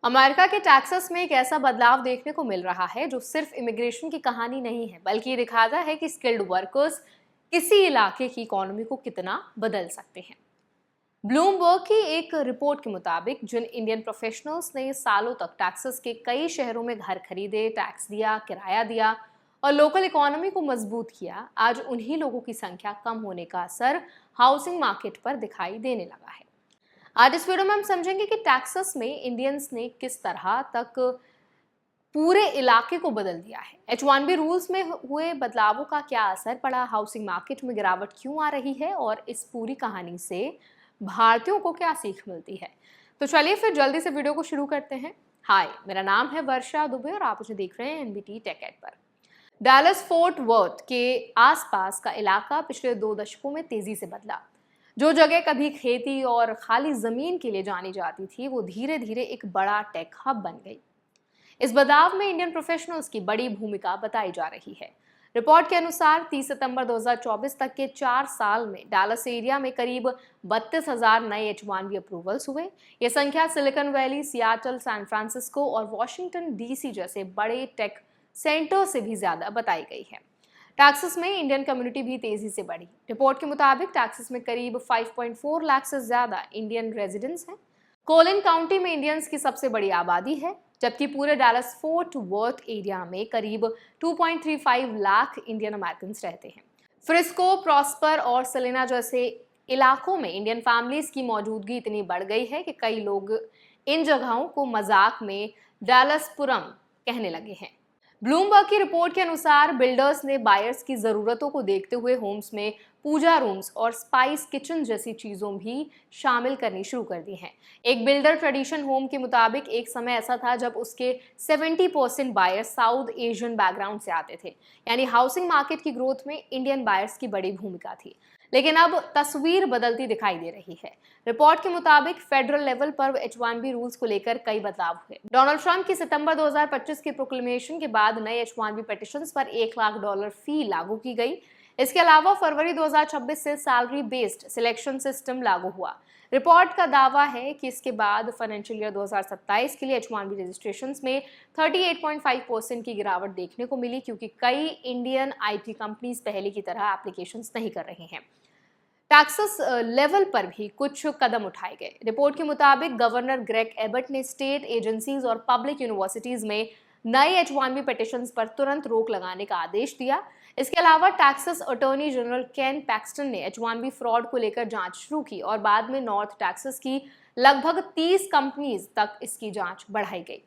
America के Texas में एक ऐसा बदलाव देखने को मिल रहा है जो सिर्फ इमिग्रेशन की कहानी नहीं है, बल्कि ये दिखाता है कि स्किल्ड वर्कर्स किसी इलाके की इकोनॉमी को कितना बदल सकते हैं। ब्लूमबर्ग की एक रिपोर्ट के मुताबिक जिन इंडियन प्रोफेशनल्स ने सालों तक टेक्सास के कई शहरों में घर खरीदे, टैक्स दिया, किराया दिया और लोकल इकोनॉमी को मजबूत किया, आज उन्हीं लोगों की संख्या कम होने का असर हाउसिंग मार्केट पर दिखाई देने लगा है। आज इस वीडियो में हम समझेंगे कि टेक्सास में इंडियंस ने किस तरह तक पूरे इलाके को बदल दिया है। H-1B रूल्स में हुए बदलावों का क्या असर पड़ा, हाउसिंग मार्केट में गिरावट क्यों आ रही है और इस पूरी कहानी से भारतीयों को क्या सीख मिलती है। तो चलिए फिर जल्दी से वीडियो को शुरू करते हैं। हाय, मेरा नाम है वर्षा दुबे और आप मुझे देख रहे हैं NBT टेक एड पर। डैलस फोर्ट वर्थ के आसपास का इलाका पिछले 2 दशकों में तेजी से बदला। जो जगह कभी खेती और खाली जमीन के लिए जानी जाती थी, वो धीरे धीरे एक बड़ा टेक हब बन गई। इस बदलाव में इंडियन प्रोफेशनल्स की बड़ी भूमिका बताई जा रही है। रिपोर्ट के अनुसार 30 सितंबर 2024 तक के 4 साल में डैलस एरिया में करीब 32,000 नए H-1B अप्रूवल्स हुए। ये संख्या Silicon Valley, Seattle, San Francisco और वॉशिंगटन DC जैसे बड़े टेक सेंटर से भी ज्यादा बताई गई है। टैक्सास में इंडियन कम्युनिटी भी तेजी से बढ़ी। रिपोर्ट के मुताबिक टैक्सास में करीब 5.4 लाख से ज्यादा इंडियन रेजिडेंट्स हैं। कोलिन काउंटी में इंडियंस की सबसे बड़ी आबादी है, जबकि पूरे डैलस फोर्ट वर्थ एरिया में करीब 2.35 लाख इंडियन अमेरिकन रहते हैं। फ्रिस्को, प्रॉस्पर और सेलेना जैसे इलाकों में इंडियन फैमिलीज की मौजूदगी इतनी बढ़ गई है कि कई लोग इन जगहों को मजाक में डैलसपुरम कहने लगे हैं। ब्लूमबर्ग की रिपोर्ट के अनुसार बिल्डर्स ने बायर्स की जरूरतों को देखते हुए होम्स में पूजा रूम्स और स्पाइस किचन जैसी चीजों भी शामिल करनी शुरू कर दी हैं। एक बिल्डर ट्रेडिशन होम के मुताबिक एक समय ऐसा था जब उसके 70% बायर्स साउथ एशियन बैकग्राउंड से आते थे, यानी हाउसिंग मार्केट की ग्रोथ में इंडियन बायर्स की बड़ी भूमिका थी। लेकिन अब तस्वीर बदलती दिखाई दे रही है। रिपोर्ट के मुताबिक फेडरल लेवल पर H-1B रूल्स को लेकर कई बदलाव हुए। डोनाल्ड ट्रंप की सितंबर 2025 के प्रोक्लेमेशन के बाद नए H-1B पिटिशंस पर $1 लाख फी लागू की गई। इसके अलावा फरवरी 2026 से सैलरी बेस्ड सिलेक्शन सिस्टम लागू हुआ। रिपोर्ट का दावा है कि इसके बाद फाइनेंशियल ईयर 2027 के लिए H-1B रजिस्ट्रेशंस में 38.5% की गिरावट देखने को मिली, क्योंकि कई इंडियन IT कंपनीज पहले की तरह एप्लीकेशंस नहीं कर रही हैं। टैक्सेस लेवल पर भी कुछ कदम उठाए गए। रिपोर्ट के मुताबिक गवर्नर ग्रेग एबट ने स्टेट एजेंसीज और पब्लिक यूनिवर्सिटीज में नए H-1B पिटिशंस पर तुरंत रोक लगाने का आदेश दिया। इसके अलावा टैक्सेस अटॉर्नी जनरल केन पैक्सटन ने H-1B फ्रॉड को लेकर जांच शुरू की और बाद में नॉर्थ टैक्सास की लगभग 30 कंपनीज तक इसकी जांच बढ़ाई गई।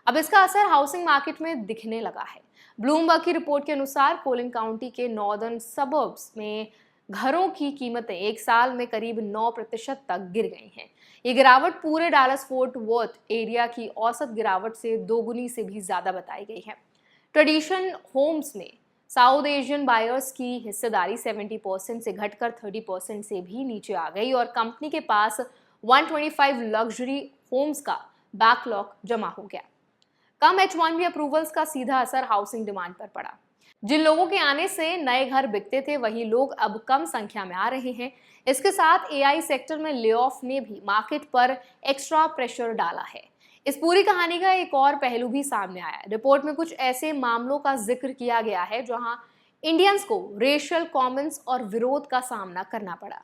अब इसका असर हाउसिंग मार्केट में दिखने लगा है। ब्लूमबर्ग की रिपोर्ट के अनुसार कोलिन काउंटी के नॉर्दर्न सबर्ब्स में घरों की कीमतें एक साल में करीब 9% तक गिर गई हैं। ये गिरावट पूरे डैलस फोर्ट वर्थ एरिया की औसत गिरावट से दोगुनी से भी ज्यादा बताई गई है। ट्रेडिशन होम्स में साउथ एशियन बायर्स की हिस्सेदारी 70% से घटकर 30% से भी नीचे आ गई और कंपनी के पास 125 लग्जरी होम्स का बैकलॉग जमा हो गया। कम H-1B अप्रूवल्स का सीधा असर हाउसिंग डिमांड पर पड़ा। जिन लोगों के आने से नए घर बिकते थे, वही लोग अब कम संख्या में आ रहे हैं। इसके साथ AI सेक्टर में ले ऑफ ने भी मार्केट पर एक्स्ट्रा प्रेशर डाला है। इस पूरी कहानी का एक और पहलू भी सामने आया। रिपोर्ट में कुछ ऐसे मामलों का जिक्र किया गया है जहां इंडियंस को रेशियल कमेंट्स और विरोध का सामना करना पड़ा।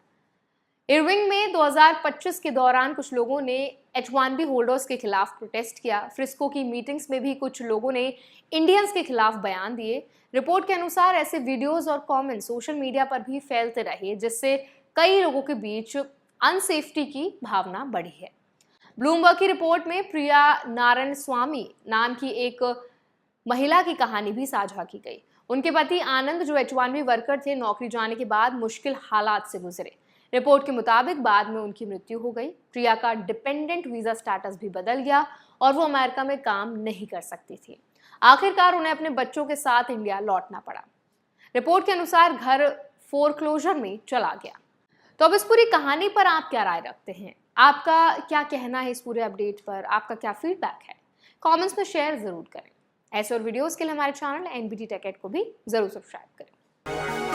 इरविंग में 2025 के दौरान कुछ लोगों ने H-1B होल्डर्स के खिलाफ प्रोटेस्ट किया। फ्रिस्को की मीटिंग्स में भी कुछ लोगों ने इंडियंस के खिलाफ बयान दिए। रिपोर्ट के अनुसार ऐसे वीडियोस और कमेंट्स सोशल मीडिया पर भी फैलते रहे, जिससे कई लोगों के बीच अनसेफ्टी की भावना बढ़ी है। ब्लूमबर्ग की रिपोर्ट में प्रिया नारायण स्वामी नाम की एक महिला की कहानी भी साझा की गई। उनके पति आनंद, जो H-1B वर्कर थे, नौकरी जाने के बाद मुश्किल हालात से गुजरे। रिपोर्ट के मुताबिक बाद में उनकी मृत्यु हो गई। प्रिया का डिपेंडेंट वीजा स्टेटस भी बदल गया और वो अमेरिका में काम नहीं कर सकती थी। आखिरकार उन्हें अपने बच्चों के साथ इंडिया लौटना पड़ा। रिपोर्ट के अनुसार घर फोरक्लोजर में चला गया। तो अब इस पूरी कहानी पर आप क्या राय रखते हैं? आपका क्या कहना है इस पूरे अपडेट पर? आपका क्या फीडबैक है? कमेंट्स में शेयर जरूर करें। ऐसे और वीडियोस के लिए हमारे चैनल NBT टेक एड को भी जरूर सब्सक्राइब करें।